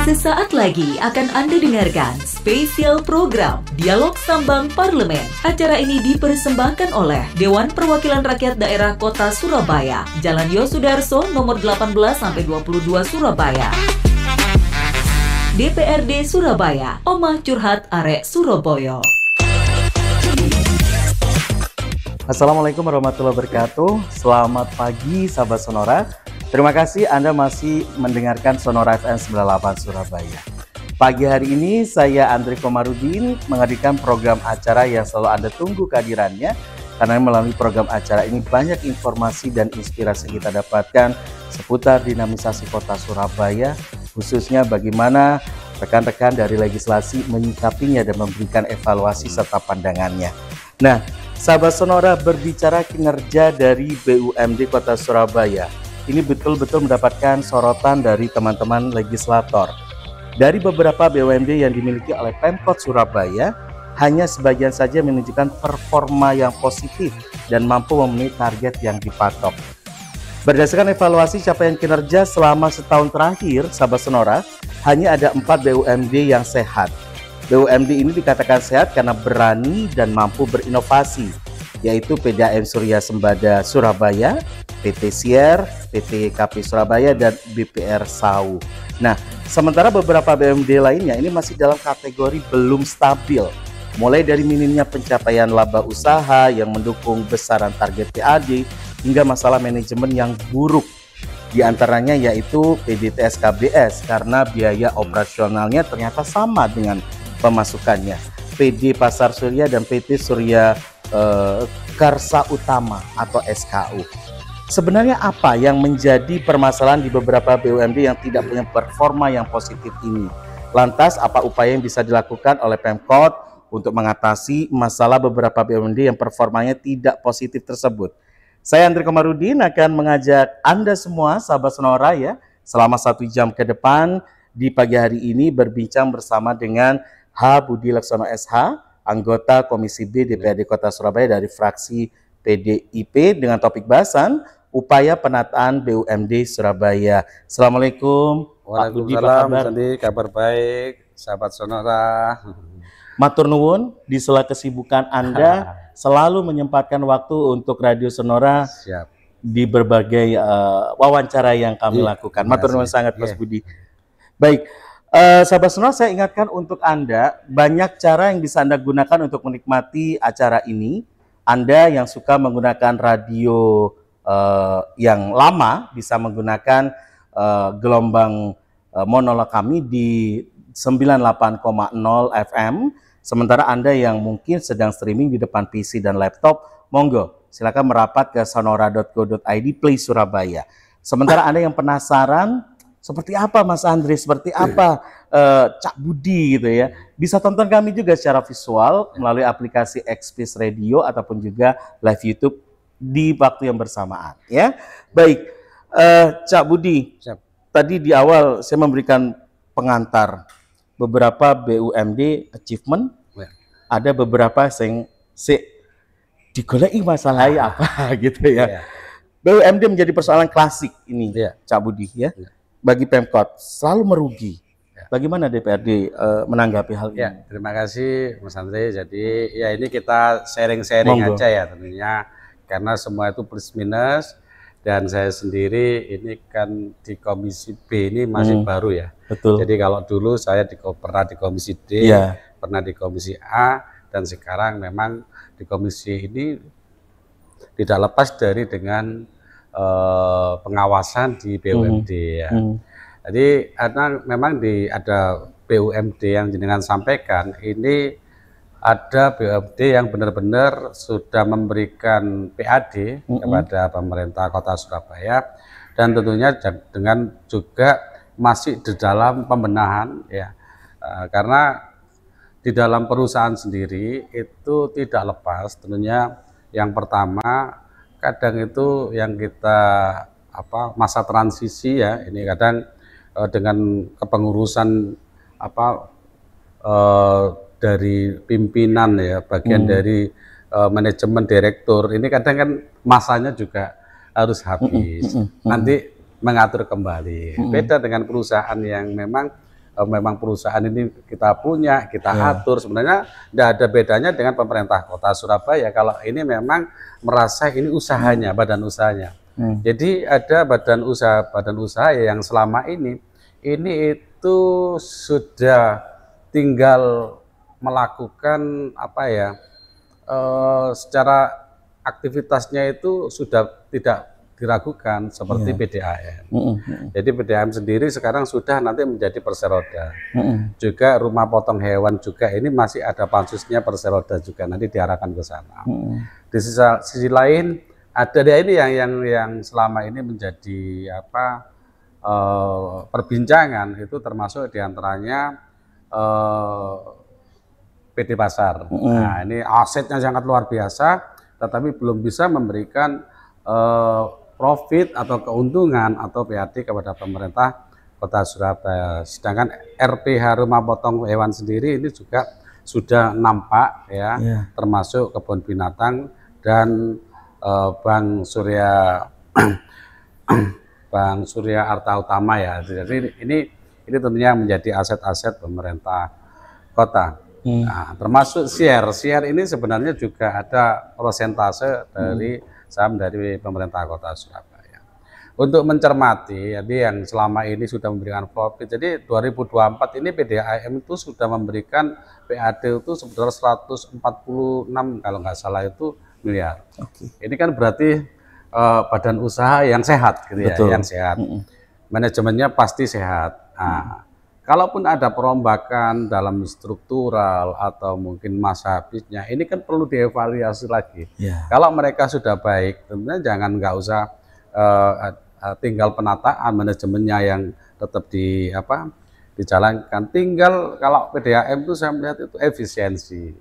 Sesaat lagi akan Anda dengarkan spesial program Dialog Sambang Parlemen. Acara ini dipersembahkan oleh Dewan Perwakilan Rakyat Daerah Kota Surabaya, Jalan Yosudarso nomor 18-22 Surabaya. DPRD Surabaya, Omah Curhat Arek Surabaya. Assalamualaikum warahmatullahi wabarakatuh. Selamat pagi sahabat Sonora. Terima kasih Anda masih mendengarkan Sonora FM 98 Surabaya. Pagi hari ini saya Andri Komarudin menghadirkan program acara yang selalu Anda tunggu kehadirannya, karena melalui program acara ini banyak informasi dan inspirasi kita dapatkan seputar dinamisasi kota Surabaya, khususnya bagaimana rekan-rekan dari legislasi menyikapinya dan memberikan evaluasi serta pandangannya. Nah, sahabat Sonora, berbicara kinerja dari BUMD Kota Surabaya, ini betul-betul mendapatkan sorotan dari teman-teman legislator. Dari beberapa BUMD yang dimiliki oleh Pemkot Surabaya, hanya sebagian saja menunjukkan performa yang positif dan mampu memenuhi target yang dipatok. Berdasarkan evaluasi capaian kinerja selama setahun terakhir, sahabat Sonora, hanya ada 4 BUMD yang sehat. BUMD ini dikatakan sehat karena berani dan mampu berinovasi, yaitu PDAM Surya Sembada Surabaya, PT Sier, PT KP Surabaya, dan BPR Sau. Nah, sementara beberapa BUMD lainnya ini masih dalam kategori belum stabil, mulai dari minimnya pencapaian laba usaha yang mendukung besaran target PAD, hingga masalah manajemen yang buruk. Di antaranya yaitu PDTS KBS karena biaya operasionalnya ternyata sama dengan pemasukannya. PD Pasar Surya dan PT Surya Karsa Utama atau SKU. Sebenarnya apa yang menjadi permasalahan di beberapa BUMD yang tidak punya performa yang positif ini? Lantas apa upaya yang bisa dilakukan oleh Pemkot untuk mengatasi masalah beberapa BUMD yang performanya tidak positif tersebut? Saya Andri Komarudin akan mengajak Anda semua sahabat Sonora ya, selama 1 jam ke depan di pagi hari ini berbincang bersama dengan H. Budi Laksono SH, anggota Komisi B DPRD Kota Surabaya dari fraksi PDIP, dengan topik bahasan upaya penataan BUMD Surabaya. Assalamualaikum. Waalaikumsalam, Pak Budi, kabar baik, sahabat Sonora. Matur nuwun, di sela kesibukan Anda selalu menyempatkan waktu untuk Radio Sonora. Siap. Di berbagai wawancara yang kami lakukan. Matur nuwun sangat Mas Budi. Baik, sahabat Sonora, saya ingatkan untuk Anda, banyak cara yang bisa Anda gunakan untuk menikmati acara ini. Anda yang suka menggunakan radio yang lama bisa menggunakan gelombang monolog kami di 98,0 FM. Sementara Anda yang mungkin sedang streaming di depan PC dan laptop, monggo silakan merapat ke sonora.go.id Play Surabaya. Sementara Anda yang penasaran seperti apa Mas Andri, seperti apa Cak Budi gitu ya, bisa tonton kami juga secara visual melalui aplikasi Xpis Radio ataupun juga live YouTube di waktu yang bersamaan ya. Baik, Cak Budi, Siap. Tadi di awal saya memberikan pengantar beberapa BUMD achievement, Ya. ada beberapa yang digoleki masalahnya apa gitu ya. Ya. BUMD menjadi persoalan klasik ini, Ya. Cak Budi ya. Ya. Bagi Pemkot selalu merugi. Ya. Bagaimana DPRD menanggapi hal ini? Ya, terima kasih Mas Andre. Jadi ya ini kita sharing-sharing aja ya tentunya, karena semua itu plus minus, dan saya sendiri ini kan di Komisi B ini masih baru ya. Betul. Jadi kalau dulu saya pernah di Komisi D, Ya. pernah di Komisi A, dan sekarang memang di komisi ini tidak lepas dari dengan pengawasan di BUMD ya. Jadi karena memang ada BUMD yang jenengan sampaikan, ini ada BUMD yang benar-benar sudah memberikan PAD kepada pemerintah Kota Surabaya, dan tentunya dengan juga masih di dalam pembenahan ya, karena di dalam perusahaan sendiri itu tidak lepas tentunya. Yang pertama, kadang itu yang kita masa transisi ya, ini kadang dengan kepengurusan dari pimpinan ya, bagian dari manajemen direktur, ini kadang kan masanya juga harus habis, nanti mengatur kembali. Beda dengan perusahaan yang memang memang perusahaan ini kita punya, kita atur. Sebenarnya tidak ada bedanya dengan pemerintah Kota Surabaya. Kalau ini memang merasa ini usahanya, badan usahanya. Jadi ada badan usaha yang selama ini itu sudah tinggal melakukan apa ya, secara aktivitasnya itu sudah tidak diragukan seperti PDAM. Jadi PDAM sendiri sekarang sudah nanti menjadi perseroda. Juga rumah potong hewan juga ini masih ada pansusnya perseroda juga, nanti diarahkan ke sana. Di sisi lain ada ini yang selama ini menjadi apa, perbincangan itu termasuk diantaranya PD Pasar. Nah, ini asetnya sangat luar biasa, tetapi belum bisa memberikan profit atau keuntungan atau PAD kepada pemerintah Kota Surabaya. Sedangkan RPH rumah potong hewan sendiri ini juga sudah nampak ya, termasuk kebun binatang dan Bank Surya Bank Surya Arta Utama ya. Jadi ini tentunya menjadi aset-aset pemerintah kota. Nah, termasuk share ini sebenarnya juga ada persentase dari saham dari pemerintah Kota Surabaya. Untuk mencermati, jadi yang selama ini sudah memberikan profit. Jadi 2024 ini PDAM itu sudah memberikan PAD itu sebesar 146 kalau nggak salah itu miliar. Ini kan berarti badan usaha yang sehat, gitu ya, yang sehat. Manajemennya pasti sehat. Nah, kalaupun ada perombakan dalam struktural atau mungkin masa habisnya, ini kan perlu dievaluasi lagi. Kalau mereka sudah baik, tentunya jangan nggak usah tinggal penataan manajemennya yang tetap dijalankan. Tinggal kalau PDAM itu saya melihat itu efisiensi,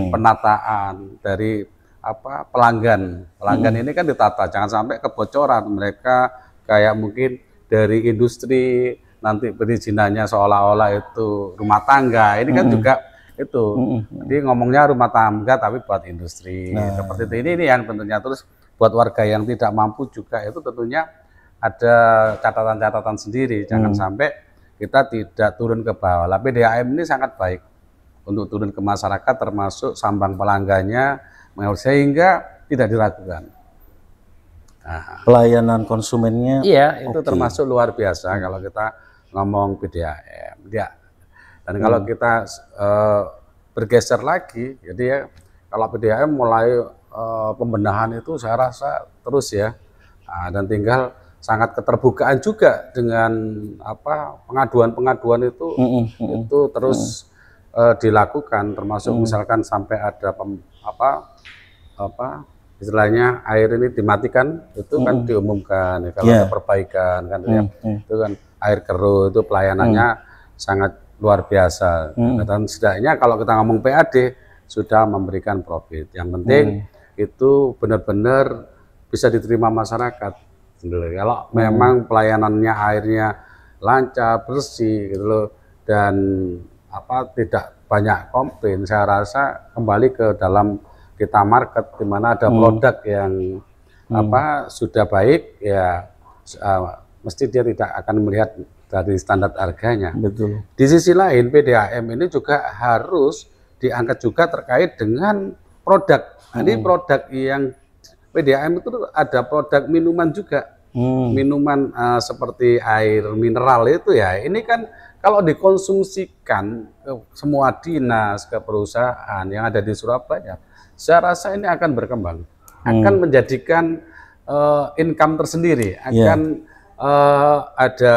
penataan dari pelanggan ini kan ditata, jangan sampai kebocoran mereka kayak mungkin dari industri. Nanti perizinannya seolah-olah itu rumah tangga, ini kan juga itu. Jadi ngomongnya rumah tangga tapi buat industri, seperti itu. Ini yang tentunya terus buat warga yang tidak mampu juga itu tentunya ada catatan-catatan sendiri. Jangan sampai kita tidak turun ke bawah. Lah PDAM ini sangat baik untuk turun ke masyarakat, termasuk sambang pelanggannya, sehingga tidak diragukan. Nah, pelayanan konsumennya, itu termasuk luar biasa kalau kita ngomong PDAM, Dan kalau kita bergeser lagi, jadi ya kalau PDAM mulai pembenahan itu saya rasa terus ya, dan tinggal sangat keterbukaan juga dengan pengaduan-pengaduan itu terus dilakukan, termasuk misalkan sampai ada istilahnya air ini dimatikan, itu kan diumumkan ya, kalau ada perbaikan kan itu kan air keruh itu pelayanannya sangat luar biasa. Dan setidaknya kalau kita ngomong PAD sudah memberikan profit. Yang penting itu benar-benar bisa diterima masyarakat. Kalau memang pelayanannya airnya lancar, bersih gitu loh, dan tidak banyak komplain, saya rasa kembali ke dalam kita market di mana ada produk yang sudah baik ya, mesti dia tidak akan melihat dari standar harganya. Betul. Di sisi lain PDAM ini juga harus diangkat juga terkait dengan produk. Ini produk yang PDAM itu ada produk minuman juga. Minuman seperti air mineral itu ya. Ini kan kalau dikonsumsikan ke semua dinas, ke perusahaan yang ada di Surabaya, saya rasa ini akan berkembang. Akan menjadikan income tersendiri, akan ada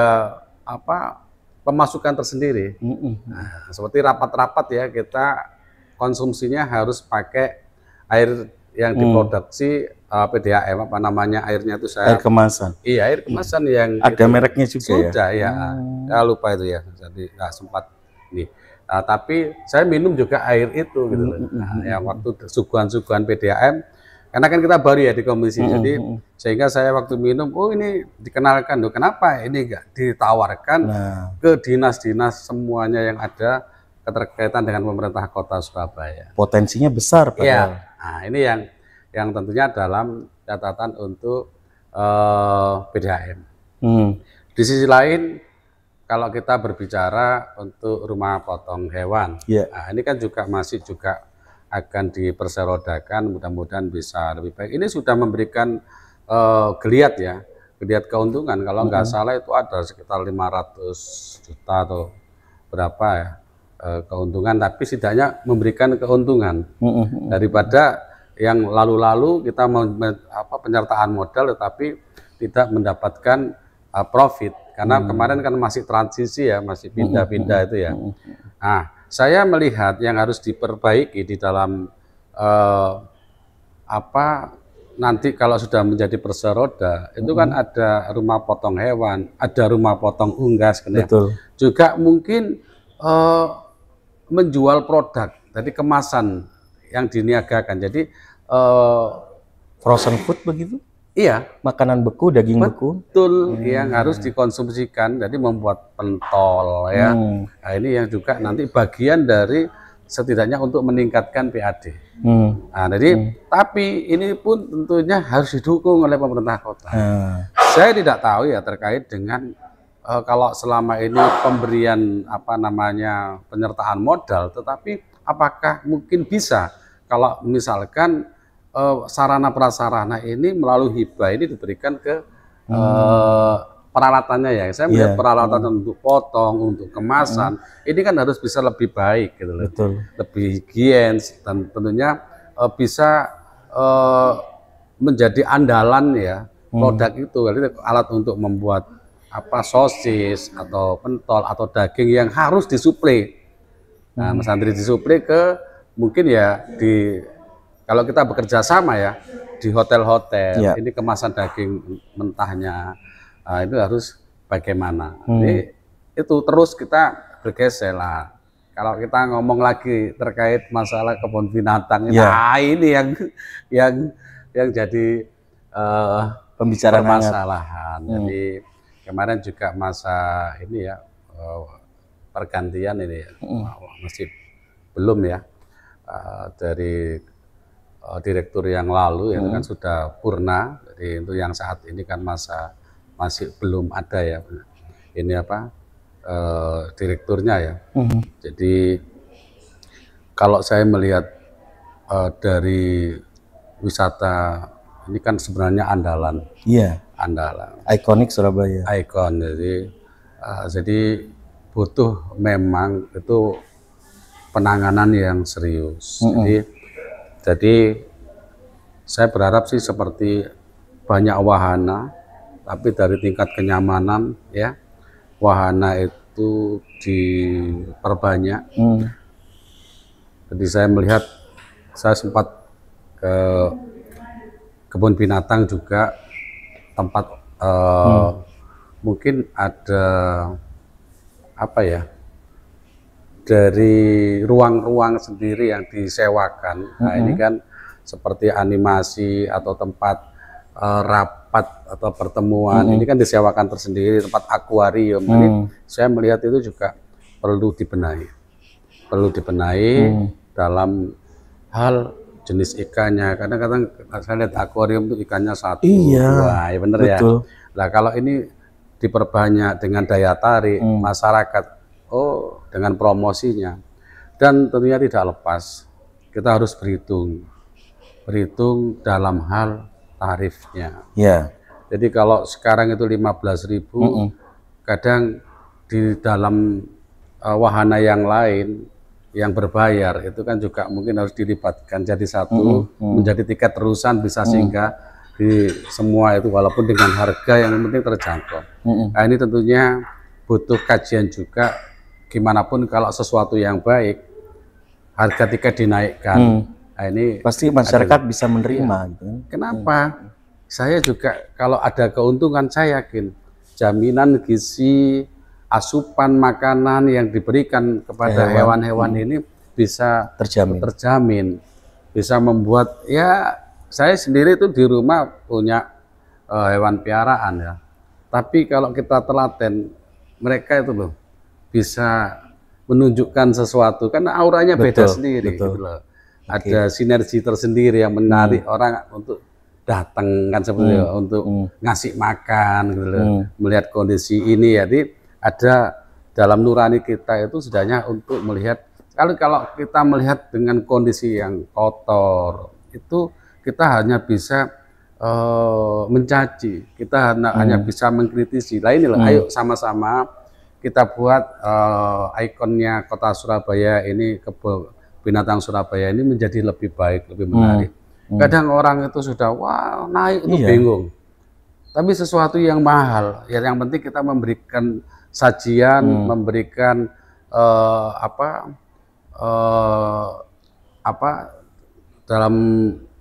pemasukan tersendiri. Nah, seperti rapat-rapat ya, kita konsumsinya harus pakai air yang diproduksi PDAM, airnya itu air kemasan. Iya, air kemasan yang ada mereknya juga sudah ya. Saya lupa itu ya, jadi nggak sempat nih. Tapi saya minum juga air itu gitu loh. Yang waktu suguhan-suguhan PDAM, karena kan kita baru ya di komisi, jadi sehingga saya waktu minum, oh ini dikenalkan, loh kenapa ini enggak ditawarkan ke dinas-dinas semuanya yang ada keterkaitan dengan pemerintah Kota Surabaya. Potensinya besar, Pak. Iya. Nah, ini yang tentunya dalam catatan untuk PDAM. Di sisi lain, kalau kita berbicara untuk rumah potong hewan, nah, ini kan juga masih akan diperserodakan, mudah-mudahan bisa lebih baik. Ini sudah memberikan geliat ya, geliat keuntungan. Kalau nggak salah itu ada sekitar 500 juta atau berapa ya keuntungan, tapi setidaknya memberikan keuntungan daripada yang lalu-lalu kita penyertaan modal tetapi tidak mendapatkan profit. Karena kemarin kan masih transisi ya, masih pindah-pindah itu ya. Nah, saya melihat yang harus diperbaiki di dalam nanti kalau sudah menjadi perseroda itu kan ada rumah potong hewan, ada rumah potong unggas, juga mungkin menjual produk, jadi kemasan yang diniagakan. Jadi frozen food begitu? Iya, makanan beku, daging beku. Betul, yang harus dikonsumsikan. Jadi membuat pentol ya. Nah, ini yang juga nanti bagian dari setidaknya untuk meningkatkan PAD. Nah, jadi tapi ini pun tentunya harus didukung oleh pemerintah kota. Saya tidak tahu ya terkait dengan kalau selama ini pemberian penyertaan modal, tetapi apakah mungkin bisa kalau misalkan sarana prasarana ini melalui hibah ini diberikan ke peralatannya ya. Saya melihat peralatan untuk potong, untuk kemasan, ini kan harus bisa lebih baik gitu loh. Lebih higienis dan tentunya bisa menjadi andalan ya produk itu. Jadi alat untuk membuat sosis atau pentol atau daging yang harus disuplai. Nah, Mas Andri disuplai ke mungkin ya kalau kita bekerja sama ya di hotel-hotel, ini kemasan daging mentahnya, itu harus bagaimana. Jadi itu terus kita bergeser lah. Kalau kita ngomong lagi terkait masalah kebun binatang, nah ini yang jadi pembicaraan permasalahan. Jadi kemarin juga masa ini ya pergantian ini ya, masih belum ya dari direktur yang lalu itu kan sudah purna. Jadi untuk yang saat ini kan masih belum ada ya ini direkturnya ya. Jadi kalau saya melihat dari wisata ini kan sebenarnya andalan. Andalan. Ikonik Surabaya. Ikon. Jadi butuh memang itu penanganan yang serius. Jadi saya berharap sih seperti banyak wahana, tapi dari tingkat kenyamanan ya, wahana itu diperbanyak. Jadi saya melihat, saya sempat ke kebun binatang juga, tempat mungkin ada dari ruang-ruang sendiri yang disewakan. Nah, ini kan seperti animasi atau tempat rapat atau pertemuan, ini kan disewakan tersendiri, tempat akuarium. Jadi saya melihat itu juga perlu dibenahi. Dalam hal jenis ikannya. Kadang-kadang saya lihat akuarium itu ikannya satu. Wah, ya bener ya. Nah, kalau ini diperbanyak dengan daya tarik masyarakat, dengan promosinya, dan tentunya tidak lepas kita harus berhitung dalam hal tarifnya. Jadi kalau sekarang itu 15.000, kadang di dalam wahana yang lain yang berbayar itu kan juga mungkin harus dilibatkan jadi satu, menjadi tiket terusan bisa singgah di semua itu walaupun dengan harga yang penting terjangkau. Nah, ini tentunya butuh kajian juga. Gimana pun kalau sesuatu yang baik, harga tiket dinaikkan. Nah, ini pasti masyarakat bisa menerima. Kenapa? Saya juga kalau ada keuntungan, saya yakin jaminan gizi, asupan makanan yang diberikan kepada hewan-hewan ini bisa terjamin. Bisa membuat, ya saya sendiri itu di rumah punya hewan piaraan ya. Tapi kalau kita telaten, mereka itu loh bisa menunjukkan sesuatu, karena auranya beda sendiri. Gitu loh. Ada sinergi tersendiri yang menarik orang untuk datang kan seperti untuk ngasih makan gitu loh. Melihat kondisi ini, jadi ada dalam nurani kita itu sebenarnya untuk melihat, kalau kita melihat dengan kondisi yang kotor itu kita hanya bisa mencaci, kita hanya bisa mengkritisi. Lah inilah, ayo sama-sama kita buat ikonnya kota Surabaya ini, kebun binatang Surabaya ini menjadi lebih baik, lebih menarik. Kadang orang itu sudah wah naik itu bingung, tapi sesuatu yang mahal, ya yang penting kita memberikan sajian, memberikan dalam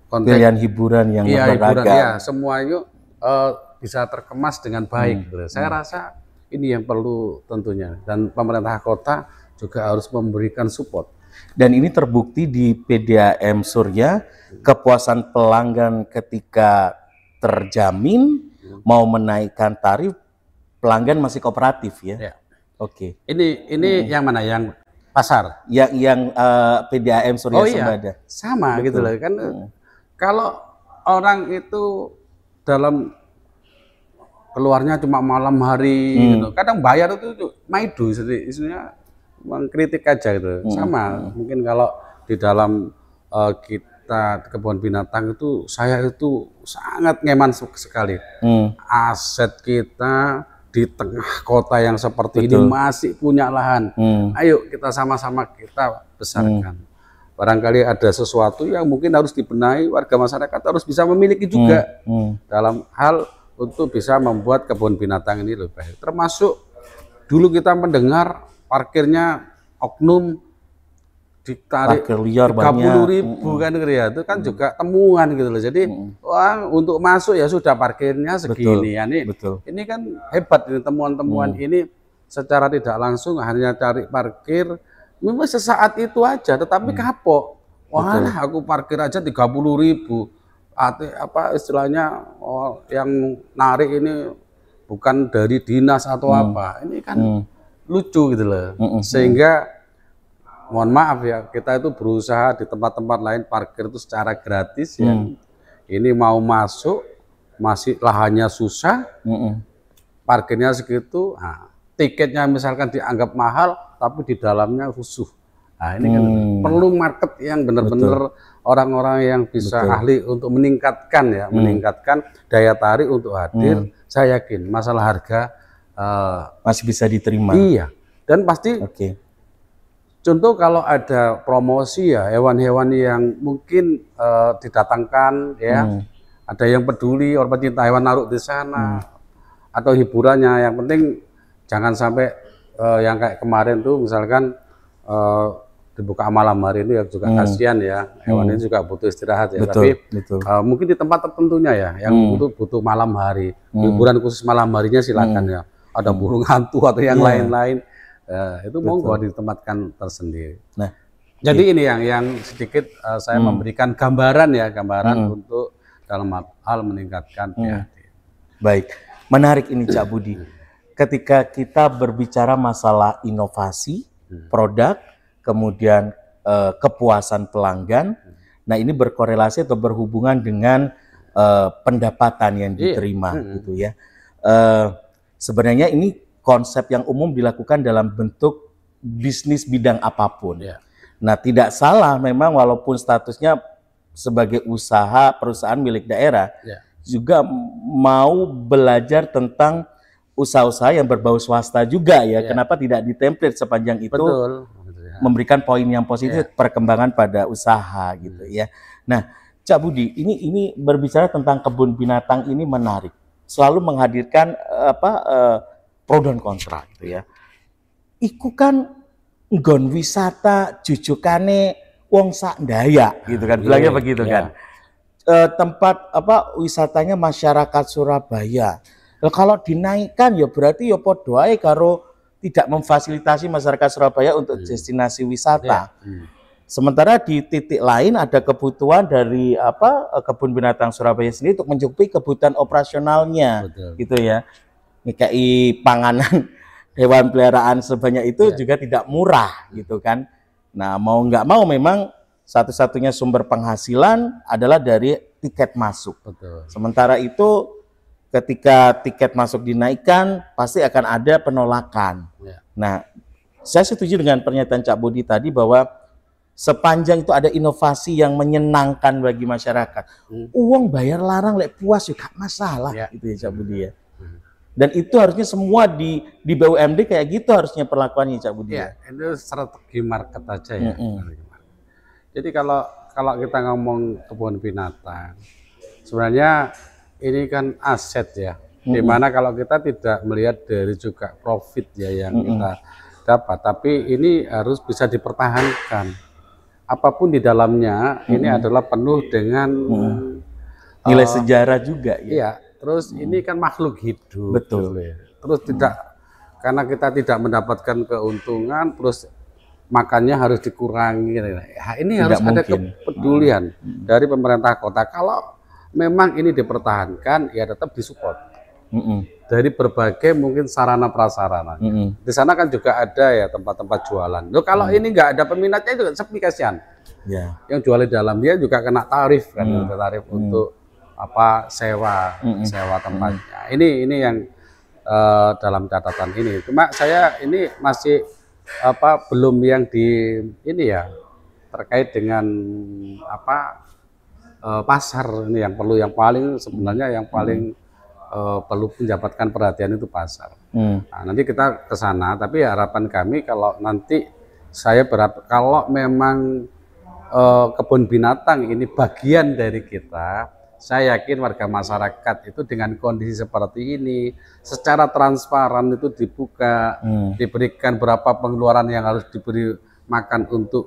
konteks pilihan hiburan yang beragam. Ya, semuanya bisa terkemas dengan baik. Saya rasa ini yang perlu tentunya, dan pemerintah kota juga harus memberikan support. Dan ini terbukti di PDAM Surya, kepuasan pelanggan ketika terjamin, mau menaikkan tarif, pelanggan masih kooperatif ya. Oke. Ini yang mana? Yang pasar? Yang PDAM Surya Sembada. Sama gitu loh kan. Kalau orang itu dalam keluarnya cuma malam hari, gitu. Kadang bayar itu maidu, istilahnya mengkritik aja gitu. Sama mungkin kalau di dalam kita kebun binatang itu, saya itu sangat nyaman sekali. Aset kita di tengah kota yang seperti ini masih punya lahan. Ayo kita sama-sama kita besarkan. Barangkali ada sesuatu yang mungkin harus dibenahi, warga masyarakat harus bisa memiliki juga dalam hal untuk bisa membuat kebun binatang ini lebih baik. Termasuk dulu kita mendengar parkirnya oknum ditarik 30.000 kan, itu kan juga temuan gitu loh. Jadi wah, untuk masuk ya sudah parkirnya segini. Ini kan hebat ini, temuan-temuan ini secara tidak langsung hanya cari parkir. Memang sesaat itu aja, tetapi kapok. Wah, aku parkir aja 30.000. Apa istilahnya, yang narik ini bukan dari dinas atau apa. Ini kan lucu gitu loh. Sehingga mohon maaf ya, kita itu berusaha di tempat-tempat lain parkir itu secara gratis ya. Ini mau masuk masih lahannya susah, parkirnya segitu. Nah, tiketnya misalkan dianggap mahal, tapi di dalamnya rusuh. Nah, ini kan perlu market yang benar-benar orang-orang yang bisa ahli untuk meningkatkan ya, meningkatkan daya tarik untuk hadir. Saya yakin masalah harga masih bisa diterima. Iya, dan pasti. Contoh kalau ada promosi ya, hewan-hewan yang mungkin didatangkan ya, ada yang peduli, orang pecinta hewan naruh di sana, atau hiburannya. Yang penting jangan sampai yang kayak kemarin tuh misalkan dibuka malam hari itu ya juga kasihan ya, hewan ini juga butuh istirahat ya. Tapi mungkin di tempat tertentunya ya, yang butuh malam hari, hiburan khusus malam harinya silakan ya. Ada burung hantu atau yang lain-lain, itu monggo ditempatkan tersendiri. Nah, jadi ini yang sedikit saya memberikan gambaran ya, untuk dalam hal meningkatkan PAD. Baik, menarik ini Cak Budi. Ketika kita berbicara masalah inovasi, produk, kemudian kepuasan pelanggan, nah ini berkorelasi atau berhubungan dengan pendapatan yang diterima, gitu ya. Sebenarnya ini konsep yang umum dilakukan dalam bentuk bisnis bidang apapun. Nah, tidak salah memang walaupun statusnya sebagai perusahaan milik daerah, juga mau belajar tentang usaha-usaha yang berbau swasta juga ya. Kenapa tidak ditemplate sepanjang itu? Memberikan poin yang positif perkembangan pada usaha gitu ya. Nah, Cak Budi, ini berbicara tentang kebun binatang ini menarik. Selalu menghadirkan pro dan kontra gitu ya. Iku kan nggon wisata jujukane wong sak Dayak gitu kan. Bilangnya begitu kan. Tempat wisatanya masyarakat Surabaya. Kalau dinaikkan ya berarti ya podo ae karo tidak memfasilitasi masyarakat Surabaya untuk destinasi wisata. Sementara di titik lain ada kebutuhan dari kebun binatang Surabaya sendiri untuk mencukupi kebutuhan operasionalnya, gitu ya. Ngikai panganan hewan peliharaan sebanyak itu juga tidak murah, gitu kan. Nah, mau nggak mau memang satu-satunya sumber penghasilan adalah dari tiket masuk. Sementara itu ketika tiket masuk dinaikkan, pasti akan ada penolakan. Nah, saya setuju dengan pernyataan Cak Budi tadi bahwa sepanjang itu ada inovasi yang menyenangkan bagi masyarakat, uang bayar larang lek puas juga masalah, gitu ya Cak Budi ya. Dan itu harusnya semua di BUMD kayak gitu harusnya perlakuannya Cak Budi. Ya, itu strategi market aja ya. Jadi kalau kita ngomong kebun binatang, sebenarnya ini kan aset ya. Dimana kalau kita tidak melihat dari juga profit ya yang kita dapat, tapi ini harus bisa dipertahankan. Apapun di dalamnya ini adalah penuh dengan nilai sejarah juga ya. Iya, terus ini kan makhluk hidup. Betul. Gitu ya. Terus tidak, karena kita tidak mendapatkan keuntungan, terus makannya harus dikurangi. Ya, ini Tidak harus ada mungkin. kepedulian dari pemerintah kota. Kalau memang ini dipertahankan, ya tetap disupport. Dari berbagai mungkin sarana prasarana. Di sana kan juga ada ya tempat-tempat jualan. Loh, kalau ini nggak ada peminatnya itu sepi, kasihan. Ya. Yang jual di dalam dia juga kena tarif kan, tarif untuk apa sewa tempatnya. Ini yang dalam catatan ini. Cuma saya ini masih belum yang di ini ya terkait dengan pasar ini yang perlu, yang paling sebenarnya yang paling perlu mendapatkan perhatian itu pasar. Nah, nanti kita ke sana, tapi harapan kami kalau nanti saya berharap kalau memang kebun binatang ini bagian dari kita, saya yakin warga masyarakat itu dengan kondisi seperti ini secara transparan itu dibuka, diberikan berapa pengeluaran yang harus diberi makan untuk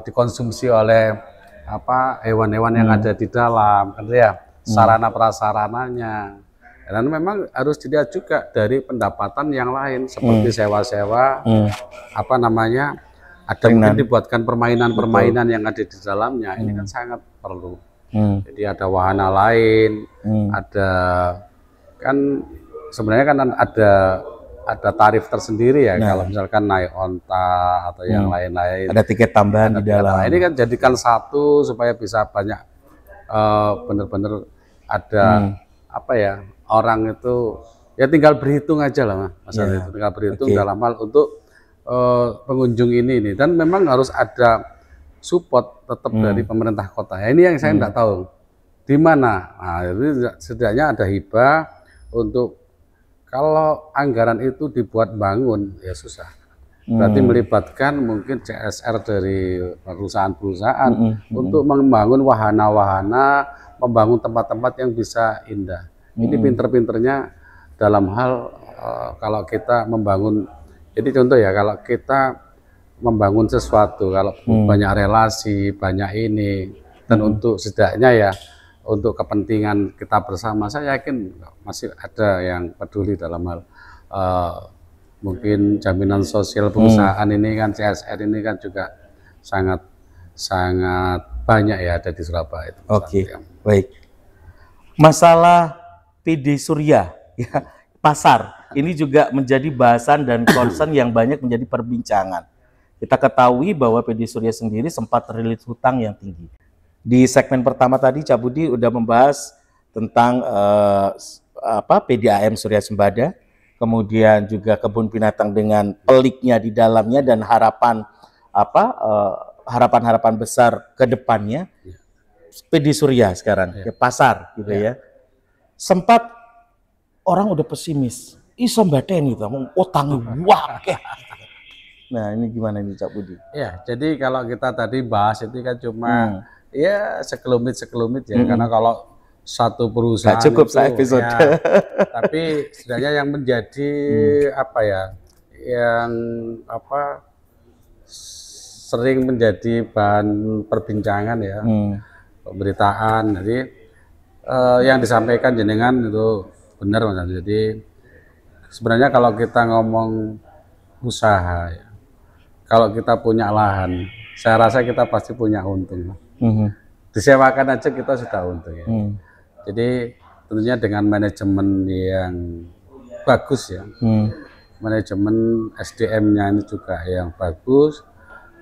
dikonsumsi oleh hewan-hewan yang ada di dalam, kan ya. Sarana prasarananya, dan memang harus dilihat juga dari pendapatan yang lain seperti sewa-sewa, ada mungkin dibuatkan permainan-permainan yang ada di dalamnya. Ini kan sangat perlu. Jadi ada wahana lain, ada kan sebenarnya kan ada tarif tersendiri ya. Kalau misalkan naik onta atau yang lain-lain, ada tiket tambahan di dalam. Ini kan jadikan satu supaya bisa banyak benar-benar ada orang itu ya tinggal berhitung aja lah Mas. Itu tinggal berhitung dalam hal untuk pengunjung ini dan memang harus ada support tetap dari pemerintah kota. Ya, ini yang saya tidak tahu di mana. Nah, jadi setidaknya ada hibah untuk kalau anggaran itu dibuat bangun ya susah. Berarti melibatkan mungkin CSR dari perusahaan-perusahaan untuk membangun wahana-wahana, membangun tempat-tempat yang bisa indah. Ini pinter-pinternya dalam hal kalau kita membangun, jadi contoh ya, kalau kita membangun sesuatu, kalau banyak relasi, banyak ini, dan untuk setidaknya ya, untuk kepentingan kita bersama, saya yakin masih ada yang peduli dalam hal mungkin jaminan sosial perusahaan ini kan, CSR ini kan juga sangat banyak ya ada di Surabaya. Oke, baik. Masalah PD Surya, ya, pasar, ini juga menjadi bahasan dan concern yang banyak menjadi perbincangan. Kita ketahui bahwa PD Surya sendiri sempat terlilit hutang yang tinggi. Di segmen pertama tadi Cak Budi udah membahas tentang PDAM Surya Sembada, kemudian juga kebun binatang dengan peliknya di dalamnya dan harapan besar ke depannya. PD Surya sekarang ke pasar gitu ya. Sempat orang udah pesimis, iso mbateni itu utang wakeh. Nah, ini gimana nih Cak Budi? Ya, jadi kalau kita tadi bahas itu kan cuma ya sekelumit ya, karena kalau satu perusahaan nggak cukup itu, episode. Ya, tapi sebenarnya yang menjadi sering menjadi bahan perbincangan ya, pemberitaan. Jadi yang disampaikan jenengan itu benar Mas. Jadi sebenarnya kalau kita ngomong usaha ya, kalau kita punya lahan, saya rasa kita pasti punya untung. Disewakan aja kita sudah untung ya. Jadi tentunya dengan manajemen yang bagus ya, manajemen SDM-nya ini juga yang bagus,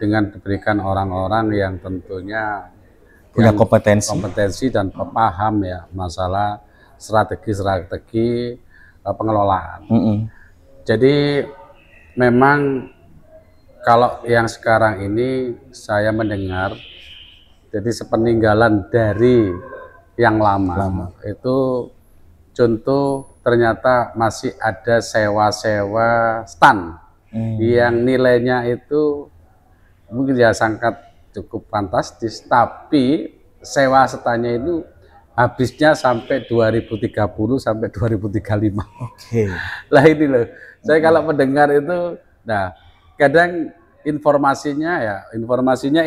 dengan diberikan orang-orang yang tentunya punya kompetensi dan paham ya masalah strategi pengelolaan. Jadi memang kalau yang sekarang ini saya mendengar, jadi sepeninggalan dari yang lama. Itu contoh ternyata masih ada sewa-sewa stand yang nilainya itu mungkin ya sangat cukup fantastis, tapi sewa standnya itu habisnya sampai 2030 sampai 2035. Oke. Lah ini loh, saya kalau mendengar itu, nah kadang informasinya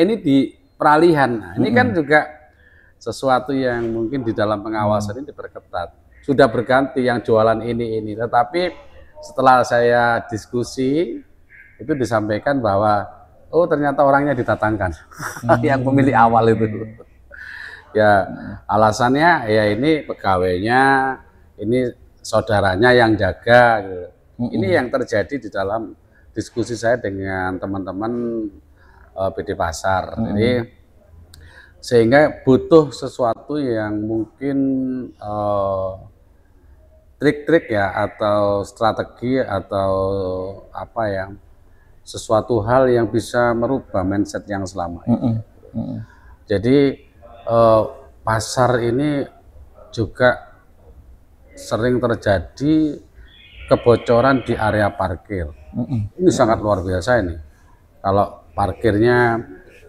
ini di peralihan. Nah, ini kan juga sesuatu yang mungkin di dalam pengawasan ini diperketat. Sudah berganti yang jualan ini, tetapi setelah saya diskusi itu disampaikan bahwa oh ternyata orangnya ditatangkan, yang pemilik awal itu. Ya alasannya ya ini pegawainya, ini saudaranya yang jaga. Gitu. Ini yang terjadi di dalam diskusi saya dengan teman-teman PD Pasar. Jadi sehingga butuh sesuatu yang mungkin trik-trik ya, atau strategi, atau apa ya, sesuatu hal yang bisa merubah mindset yang selama ini. Jadi pasar ini juga sering terjadi kebocoran di area parkir. Ini sangat luar biasa ini. Kalau parkirnya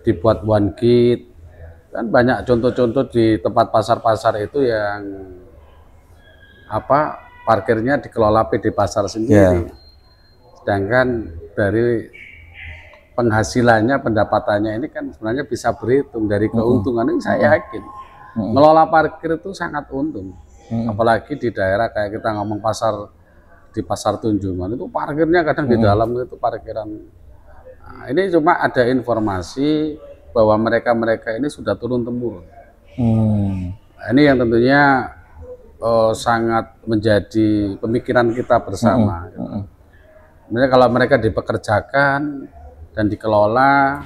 dibuat one gate, kan banyak contoh-contoh di tempat pasar-pasar itu yang apa parkirnya dikelola PD Pasar sendiri. Sedangkan dari penghasilannya, pendapatannya ini kan sebenarnya bisa berhitung dari keuntungan. Ini saya yakin ngelola parkir itu sangat untung. Apalagi di daerah kayak kita ngomong di pasar Tunjungan itu parkirnya kadang di dalam itu parkiran. Nah, ini cuma ada informasi bahwa mereka ini sudah turun temurun. Nah, ini yang tentunya sangat menjadi pemikiran kita bersama. Sebenarnya kalau mereka dipekerjakan dan dikelola,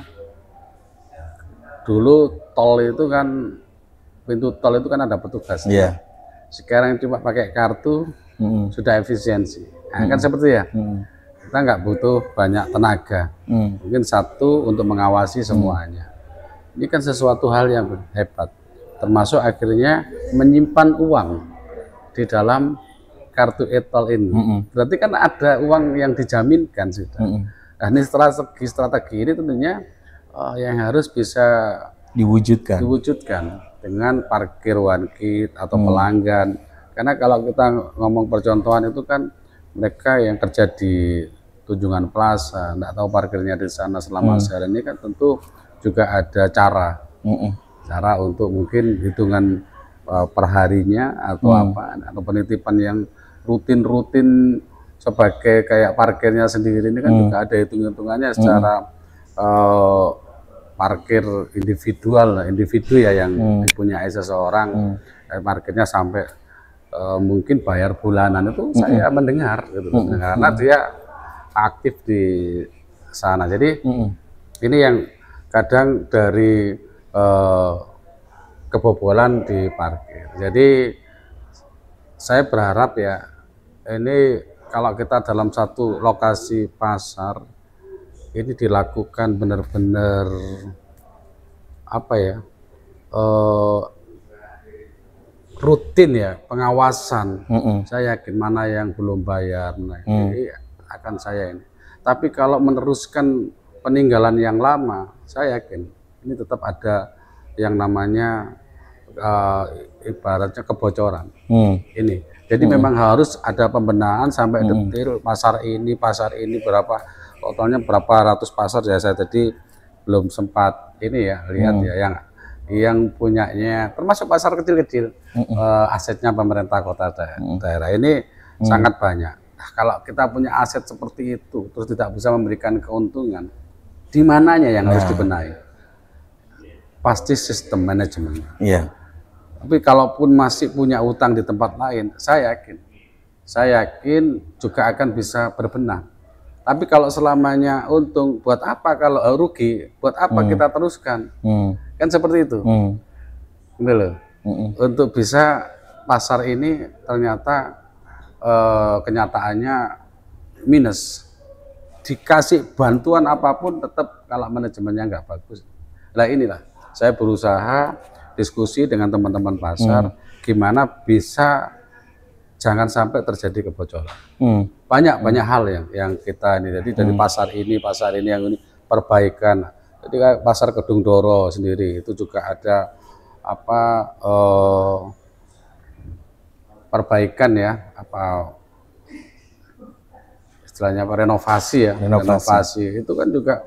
dulu tol itu kan, pintu tol itu kan ada petugas. Sekarang cuma pakai kartu sudah efisiensi. Nah, kan seperti ya. Kita nggak butuh banyak tenaga. Mungkin satu untuk mengawasi semuanya. Ini kan sesuatu hal yang hebat. Termasuk akhirnya menyimpan uang di dalam kartu e-tol ini. Berarti kan ada uang yang dijaminkan sudah. Nah, ini strategi ini tentunya yang harus bisa diwujudkan dengan parkir one gate atau pelanggan. Karena kalau kita ngomong percontohan itu kan mereka yang kerja di Tunjungan Plaza, nggak tahu parkirnya di sana selama sehari ini kan tentu juga ada cara untuk mungkin hitungan perharinya atau apa, atau penitipan yang rutin sebagai kayak parkirnya sendiri ini kan juga ada hitung-hitungannya secara parkir individu ya yang dipunyai seseorang, parkirnya sampai mungkin bayar bulanan itu saya mendengar gitu, karena dia aktif di sana. Jadi ini yang kadang dari kebobolan di parkir. Jadi saya berharap ya ini kalau kita dalam satu lokasi pasar ini dilakukan benar-benar apa ya, rutin ya, pengawasan. Saya yakin mana yang belum bayar, ini akan saya ini. Tapi kalau meneruskan peninggalan yang lama, saya yakin ini tetap ada yang namanya ibaratnya kebocoran. Ini. Jadi memang harus ada pembenahan sampai detail pasar ini berapa, totalnya berapa ratus pasar ya, saya tadi belum sempat ini ya lihat ya yang punyanya, termasuk pasar kecil-kecil, asetnya pemerintah kota daerah ini sangat banyak. Nah, kalau kita punya aset seperti itu terus tidak bisa memberikan keuntungan, di mananya yang harus dibenahi? Pasti sistem manajemen. Tapi kalaupun masih punya utang di tempat lain, saya yakin juga akan bisa berbenah. Tapi kalau selamanya untung, buat apa? Kalau rugi, buat apa kita teruskan? Kan seperti itu. Gitu loh. Untuk bisa pasar ini ternyata kenyataannya minus. Dikasih bantuan apapun tetap kalau manajemennya nggak bagus. Nah inilah saya berusaha diskusi dengan teman-teman pasar gimana bisa jangan sampai terjadi kebocoran. Banyak hal yang kita ini jadi dari pasar ini yang ini perbaikan. Jadi kayak pasar Kedung Doro sendiri itu juga ada apa perbaikan ya, apa istilahnya apa, renovasi ya, renovasi itu kan juga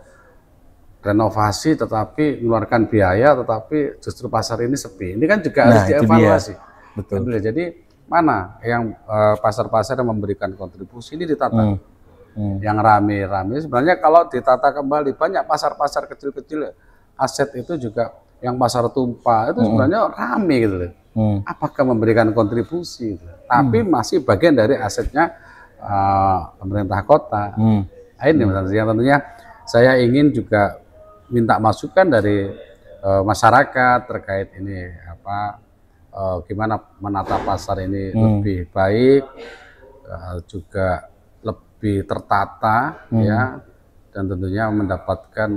renovasi tetapi mengeluarkan biaya, tetapi justru pasar ini sepi. Ini kan juga harus dievaluasi. Betul. Jadi mana yang pasar-pasar yang memberikan kontribusi ini ditata. Yang rame-rame sebenarnya kalau ditata kembali banyak pasar-pasar kecil-kecil aset itu juga yang pasar tumpah itu sebenarnya rame gitu loh. Apakah memberikan kontribusi? Gitu. Tapi masih bagian dari asetnya pemerintah kota. Ini yang tentunya saya ingin juga minta masukan dari masyarakat terkait ini apa gimana menata pasar ini lebih baik, juga lebih tertata ya, dan tentunya mendapatkan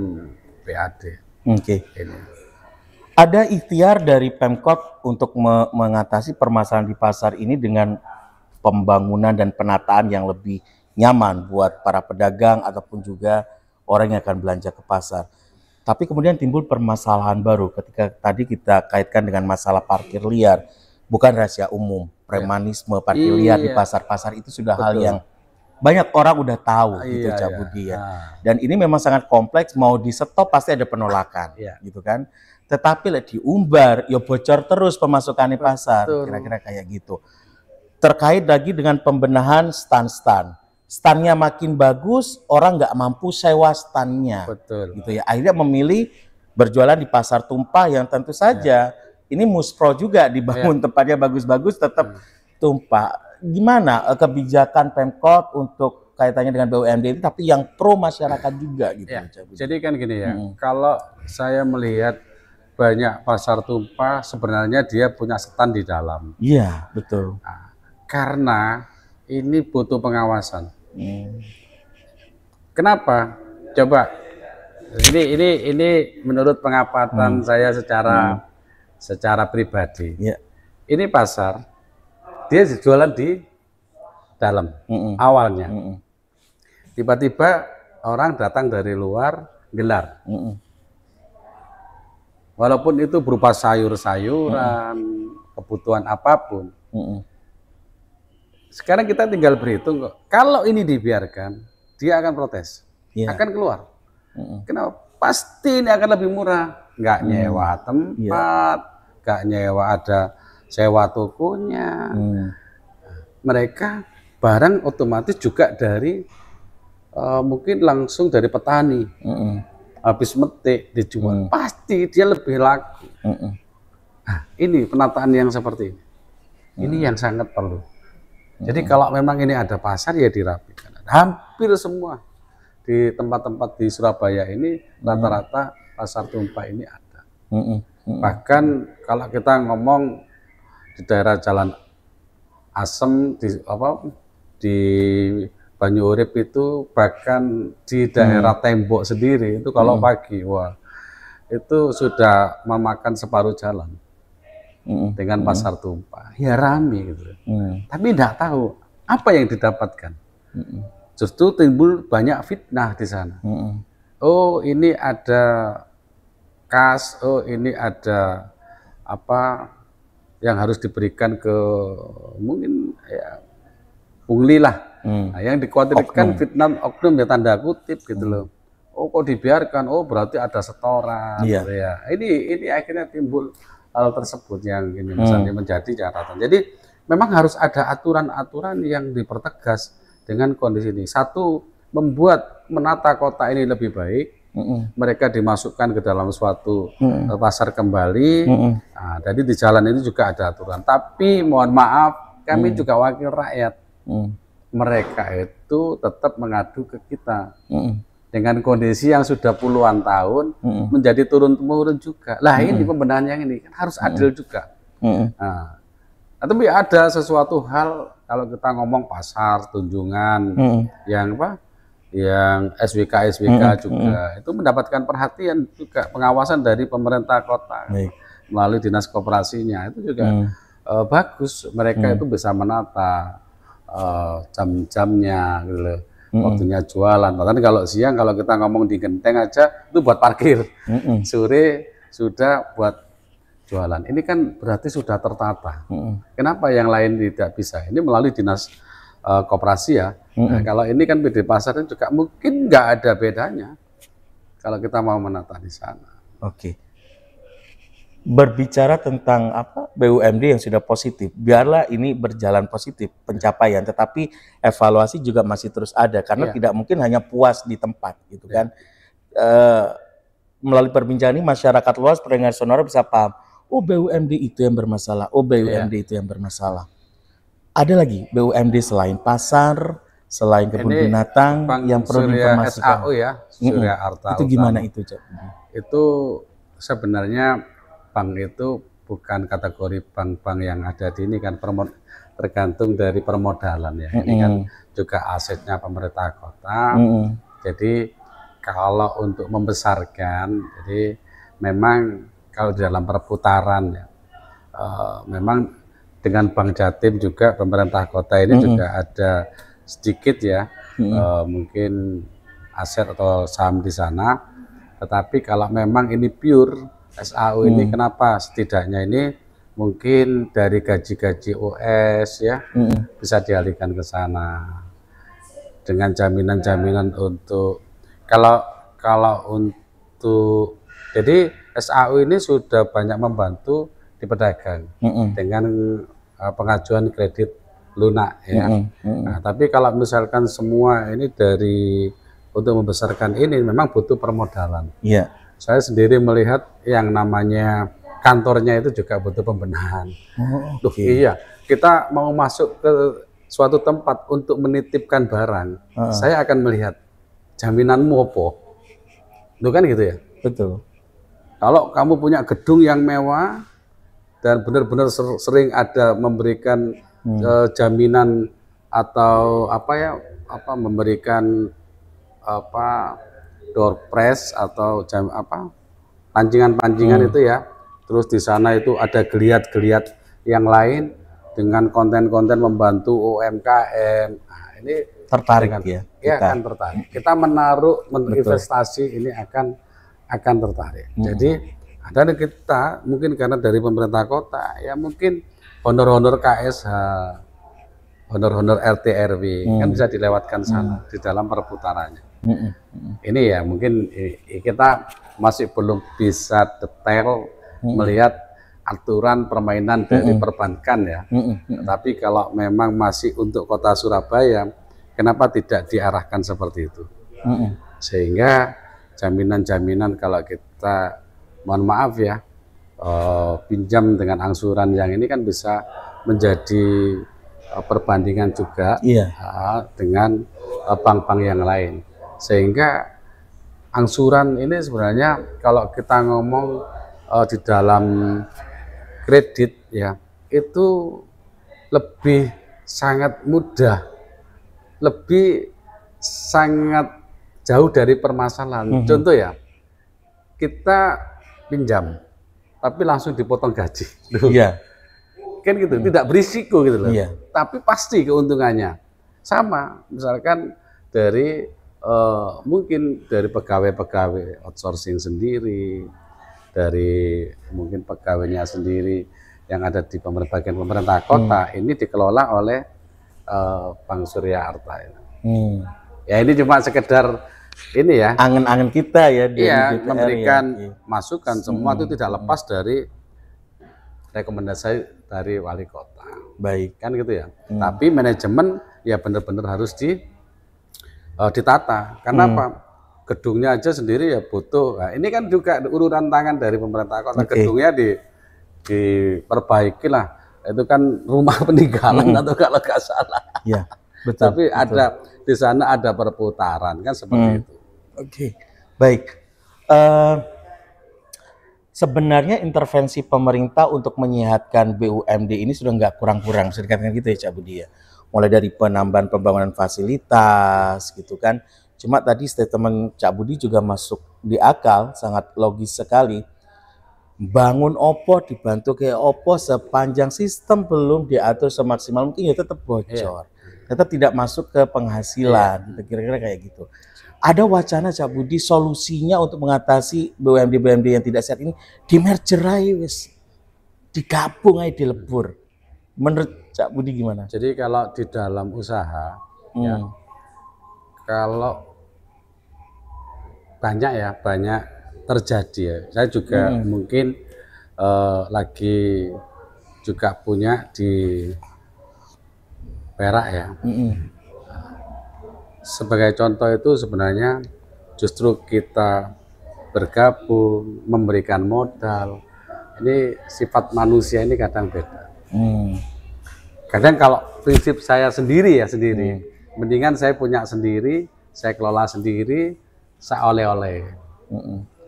PAD. Ini. Ada ikhtiar dari Pemkot untuk mengatasi permasalahan di pasar ini dengan pembangunan dan penataan yang lebih nyaman buat para pedagang ataupun juga orang yang akan belanja ke pasar. Tapi kemudian timbul permasalahan baru ketika tadi kita kaitkan dengan masalah parkir liar. Bukan rahasia umum, premanisme parkir liar di pasar-pasar itu sudah hal yang banyak orang udah tahu gitu Cak Budi ya. Dan ini memang sangat kompleks, mau di stop pasti ada penolakan gitu kan. Tetapi diumbar, ya bocor terus pemasukannya pasar, kira-kira kayak gitu. Terkait lagi dengan pembenahan stand-stand. Standnya makin bagus, orang nggak mampu sewa standnya. Gitu ya. Akhirnya memilih berjualan di pasar tumpah yang tentu saja ini muspro juga dibangun tempatnya bagus-bagus tetap tumpah. Gimana kebijakan Pemkot untuk kaitannya dengan BUMD ini tapi yang pro masyarakat juga gitu. Jadi kan gini ya, kalau saya melihat banyak pasar tumpah sebenarnya dia punya stand di dalam. Iya, betul. Nah, karena ini butuh pengawasan. Kenapa? Coba ini menurut pengamatan saya secara pribadi. Ini pasar dia jualan di dalam awalnya. Tiba-tiba orang datang dari luar gelar. Walaupun itu berupa sayur-sayuran, kebutuhan apapun. Sekarang kita tinggal berhitung kok. Kalau ini dibiarkan, dia akan protes, akan keluar. Kenapa? Pasti ini akan lebih murah. Nggak nyewa tempat, nggak nyewa ada sewa tokonya. Mereka barang otomatis juga dari mungkin langsung dari petani. Habis metik dijual, pasti dia lebih laku. Nah, ini penataan yang seperti ini. Ini yang sangat perlu. Jadi kalau memang ini ada pasar ya dirapikan. Hampir semua di tempat-tempat di Surabaya ini rata-rata pasar tumpah ini ada. Bahkan kalau kita ngomong di daerah Jalan Asem di Banyu Urip itu, bahkan di daerah Tembok sendiri itu kalau pagi wah itu sudah memakan separuh jalan. Dengan pasar tumpah, ya rame gitu. Tapi tidak tahu apa yang didapatkan. Justru timbul banyak fitnah di sana. Oh ini ada kas, oh ini ada apa yang harus diberikan ke mungkin ya pungli lah. Nah, yang dikhawatirkan fitnah oknum ya tanda kutip gitu loh. Oh kok dibiarkan? Oh berarti ada setoran. Gitu ya. Ini akhirnya timbul hal tersebut yang ini misalnya menjadi catatan. Jadi memang harus ada aturan-aturan yang dipertegas dengan kondisi ini. Satu, membuat menata kota ini lebih baik. Mereka dimasukkan ke dalam suatu pasar kembali. Nah, jadi di jalan ini juga ada aturan. Tapi mohon maaf, kami juga wakil rakyat. Mereka itu tetap mengadu ke kita. Dengan kondisi yang sudah puluhan tahun menjadi turun-temurun juga. Lah ini pembenahan yang ini kan harus adil juga. Nah, Tapi ada sesuatu hal kalau kita ngomong pasar, tunjungan, yang apa? Yang SWK juga itu mendapatkan perhatian juga, pengawasan dari pemerintah kota melalui dinas koperasinya itu juga bagus. Mereka itu bisa menata jam-jamnya gitu loh. Waktunya jualan. Bahkan kalau siang kalau kita ngomong di genteng aja itu buat parkir. Sore sudah buat jualan. Ini kan berarti sudah tertata. Kenapa yang lain tidak bisa? Ini melalui dinas koperasi ya. Nah, kalau ini kan PD Pasar juga mungkin nggak ada bedanya kalau kita mau menata di sana. Oke. Berbicara tentang apa BUMD yang sudah positif, biarlah ini berjalan positif pencapaian, tetapi evaluasi juga masih terus ada karena tidak mungkin hanya puas di tempat, gitu kan. Melalui perbincangan ini masyarakat luas pendengar Sonora bisa paham, oh BUMD itu yang bermasalah, oh BUMD itu yang bermasalah. Ada lagi BUMD selain pasar, selain kebun binatang yang perlu diinformasikan. SAO ya, Surya Arta itu gimana itu, Cak? Itu sebenarnya bank itu bukan kategori bank-bank yang ada di ini kan, tergantung dari permodalan ya. Ini kan juga asetnya pemerintah kota. Jadi kalau untuk membesarkan, jadi memang kalau di dalam perputaran ya, memang dengan Bank Jatim juga pemerintah kota ini juga ada sedikit ya, mungkin aset atau saham di sana. Tetapi kalau memang ini pure SAU ini kenapa setidaknya ini mungkin dari gaji-gaji OS ya bisa dialihkan ke sana dengan jaminan-jaminan untuk kalau untuk jadi SAU ini sudah banyak membantu di pedagang dengan pengajuan kredit lunak ya. Nah, tapi kalau misalkan semua ini dari untuk membesarkan ini memang butuh permodalan. Saya sendiri melihat yang namanya kantornya itu juga butuh pembenahan. Iya, kita mau masuk ke suatu tempat untuk menitipkan barang, saya akan melihat jaminanmu apa. Itu kan gitu ya? Betul. Kalau kamu punya gedung yang mewah dan benar-benar sering ada memberikan jaminan atau memberikan door prize atau pancingan-pancingan itu ya, terus di sana itu ada geliat-geliat yang lain dengan konten-konten membantu UMKM. Nah, ini tertarik ya? Ya akan tertarik. Kita menaruh investasi ini akan tertarik. Jadi ada kita mungkin karena dari pemerintah kota ya mungkin honor-honor KSH, honor-honor RT RW kan bisa dilewatkan sana di dalam perputarannya. Ini ya mungkin kita masih belum bisa detail melihat aturan permainan dari perbankan ya. Tapi kalau memang masih untuk kota Surabaya, kenapa tidak diarahkan seperti itu? Sehingga jaminan-jaminan kalau kita mohon maaf ya pinjam dengan angsuran yang ini kan bisa menjadi perbandingan juga dengan bank-bank yang lain. Sehingga angsuran ini sebenarnya kalau kita ngomong di dalam kredit ya itu lebih sangat mudah, lebih sangat jauh dari permasalahan. Contoh ya, kita pinjam tapi langsung dipotong gaji. Kan gitu, tidak berisiko gitu loh. Tapi pasti keuntungannya sama. Misalkan dari mungkin dari pegawai-pegawai outsourcing sendiri, dari mungkin pegawainya sendiri yang ada di bagian pemerintah kota, ini dikelola oleh Bank Surya Arta. Ya ini cuma sekedar ini ya, angen-angen kita ya, memberikan masukan. Semua itu tidak lepas dari rekomendasi dari wali kota. Baik, kan gitu ya. Tapi manajemen ya benar-benar harus ditata. Karena apa? Gedungnya aja sendiri ya butuh. Nah, ini kan juga urutan tangan dari pemerintah kota. Gedungnya diperbaiki lah. Itu kan rumah peninggalan atau kalau nggak salah. Ya, betul. Tapi ada di sana ada perputaran kan seperti itu. Oke, baik. sebenarnya intervensi pemerintah untuk menyehatkan BUMD ini sudah nggak kurang-kurang, bisa dikatakan gitu ya Cak Budi ya. Mulai dari penambahan pembangunan fasilitas gitu kan. Cuma tadi statement Cak Budi juga masuk di akal, sangat logis sekali. Bangun opo, dibantu kayak opo, sepanjang sistem belum diatur semaksimal mungkin ya tetap bocor. Tetap tidak masuk ke penghasilan, kira-kira kayak gitu. Ada wacana Cak Budi solusinya untuk mengatasi BUMD-BUMD yang tidak sehat ini di merger aja wis. Digabung aja, dilebur. Menurut Cak Budi gimana? Jadi kalau di dalam usaha ya, kalau banyak terjadi ya. Saya juga mungkin lagi juga punya di Perak ya. Sebagai contoh itu sebenarnya justru kita bergabung, memberikan modal. Ini sifat manusia ini kadang beda. Kadang kalau prinsip saya sendiri, mendingan saya punya sendiri, saya kelola sendiri, saya oleh-oleh.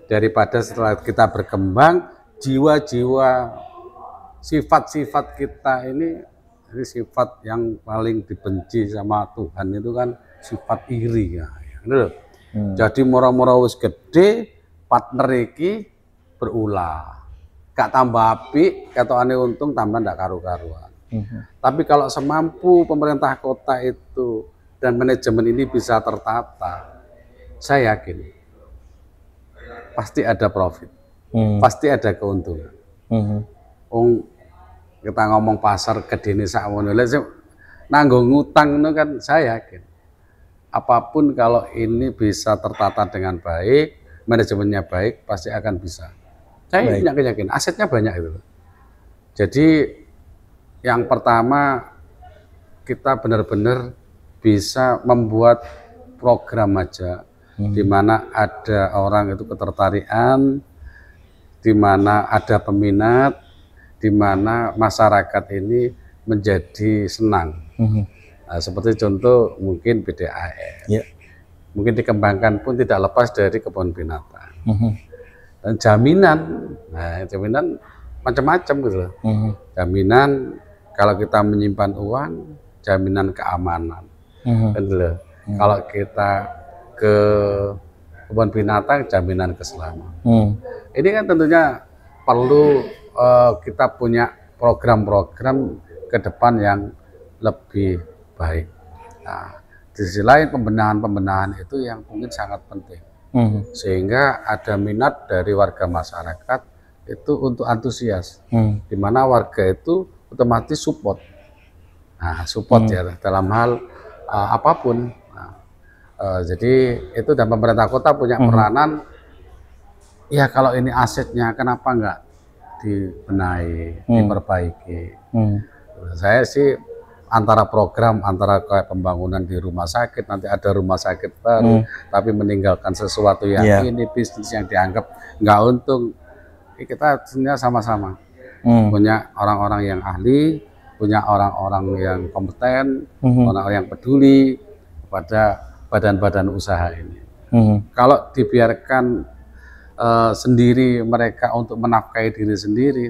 Daripada setelah kita berkembang, jiwa-jiwa, sifat-sifat kita ini sifat yang paling dibenci sama Tuhan itu kan sifat iri ya. Jadi moro-moro wis gede, partner iki berulah. Gak tambah api, ketokane untung tambah ndak karu-karuan. Tapi kalau semampu pemerintah kota itu dan manajemen ini bisa tertata, saya yakin pasti ada profit, pasti ada keuntungan. Kita ngomong pasar gedene sakmono, nanggung ngutang itu kan saya yakin. Apapun kalau ini bisa tertata dengan baik, manajemennya baik, pasti akan bisa. Saya punya keyakinan, asetnya banyak itu. Jadi yang pertama kita benar-benar bisa membuat program aja, di mana ada orang itu ketertarikan, di mana ada peminat, di mana masyarakat ini menjadi senang. Nah, seperti contoh mungkin BDAM, mungkin dikembangkan pun tidak lepas dari kebun binatang. Dan jaminan, nah jaminan macam-macam gitu loh. Jaminan kalau kita menyimpan uang, jaminan keamanan. Gitu loh. Kalau kita ke kebun binatang, jaminan keselamatan. Ini kan tentunya perlu kita punya program-program ke depan yang lebih baik. Nah, di sisi lain pembenahan itu yang mungkin sangat penting. Sehingga ada minat dari warga masyarakat itu untuk antusias. Di mana warga itu otomatis support. Nah, support ya dalam hal apapun. Nah, jadi itu dan pemerintah kota punya peranan. Ya kalau ini asetnya kenapa enggak dibenahi, diperbaiki. Saya sih antara program, antara kayak pembangunan di rumah sakit, nanti ada rumah sakit baru, tapi meninggalkan sesuatu yang ini bisnis yang dianggap nggak untung. Kita sebenarnya sama-sama punya orang-orang yang ahli, punya orang-orang yang kompeten, orang-orang yang peduli pada badan-badan usaha ini. Kalau dibiarkan sendiri mereka untuk menafkahi diri sendiri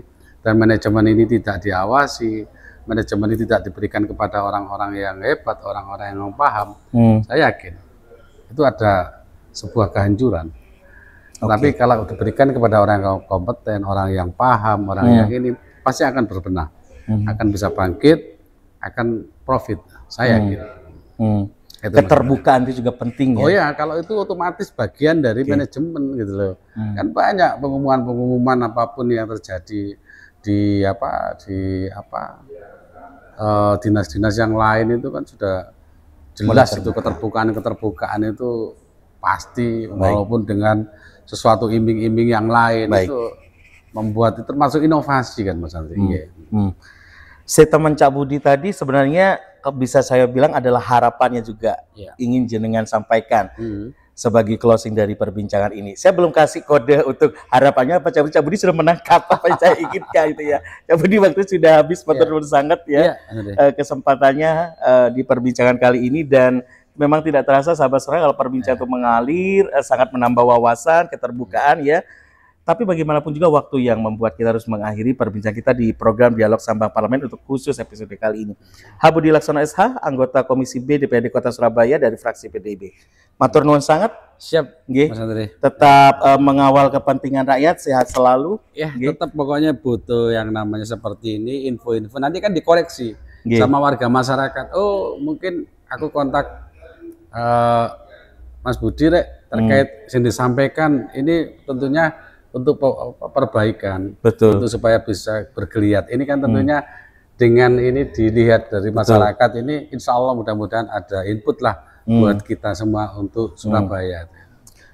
dan manajemen ini tidak diawasi, manajemen ini tidak diberikan kepada orang-orang yang hebat, orang-orang yang paham, saya yakin itu ada sebuah kehancuran. Tapi kalau diberikan kepada orang yang kompeten, orang yang paham, orang yang ini pasti akan berbenah, akan bisa bangkit, akan profit, saya yakin. Keterbukaan itu juga penting ya. Oh ya, kalau itu otomatis bagian dari manajemen gitu loh. Kan banyak pengumuman apapun yang terjadi di dinas-dinas yang lain itu kan sudah jelas itu keterbukaan itu pasti, walaupun dengan sesuatu iming-iming yang lain itu membuat itu termasuk inovasi kan Mas Andri. Statement Cak Budi tadi sebenarnya bisa saya bilang adalah harapannya juga ingin jenengan sampaikan sebagai closing dari perbincangan ini. Saya belum kasih kode untuk harapannya apa, Cak Budi sudah menangkap apa yang saya inginkan gitu ya. Cak Budi waktu sudah habis betul-betul sangat ya kesempatannya di perbincangan kali ini, dan memang tidak terasa sahabat Sonora kalau perbincangan itu mengalir, sangat menambah wawasan, keterbukaan ya. Tapi bagaimanapun juga waktu yang membuat kita harus mengakhiri perbincangan kita di program Dialog Sambang Parlemen untuk khusus episode kali ini. Budi Laksono SH, anggota Komisi B DPRD Kota Surabaya dari fraksi PDIP. Matur nuwun sangat. Siap, Nggih. Mas Andri. Tetap mengawal kepentingan rakyat, sehat selalu. Ya, Nggih. tetap pokoknya butuh yang namanya seperti ini, info-info. Nanti kan dikoreksi Nggih. sama warga masyarakat. Oh, mungkin aku kontak Mas Budi rek terkait yang disampaikan ini tentunya untuk perbaikan, Betul. untuk supaya bisa bergeliat. Ini kan tentunya dengan ini dilihat dari masyarakat ini, insya Allah mudah-mudahan ada input lah buat kita semua untuk Surabaya.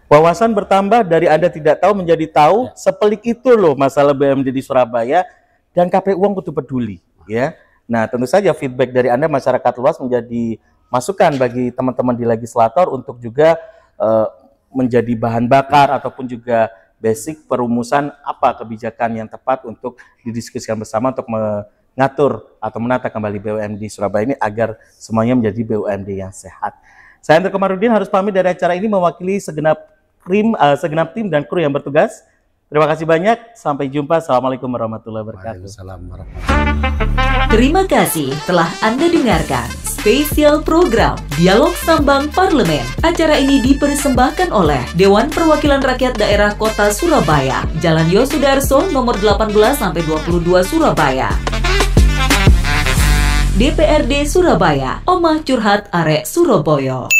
Wawasan bertambah dari Anda tidak tahu menjadi tahu, sepelik itu loh masalah BUMD di Surabaya, dan KPU Uang betul peduli ya. Nah, tentu saja feedback dari Anda masyarakat luas menjadi masukan bagi teman-teman di legislator untuk juga menjadi bahan bakar ataupun juga basic perumusan apa kebijakan yang tepat untuk didiskusikan bersama untuk mengatur atau menata kembali BUMD Surabaya ini agar semuanya menjadi BUMD yang sehat. Saya Andri Komarudin harus pamit dari acara ini mewakili segenap tim dan kru yang bertugas. Terima kasih banyak. Sampai jumpa. Assalamualaikum warahmatullahi wabarakatuh. Waalaikumsalam warahmatullahi wabarakatuh. Terima kasih telah Anda dengarkan spesial program Dialog Sambang Parlemen. Acara ini dipersembahkan oleh Dewan Perwakilan Rakyat Daerah Kota Surabaya, Jalan Yosudarso nomor 18-22 Surabaya. DPRD Surabaya, Omah Curhat Arek Surabaya.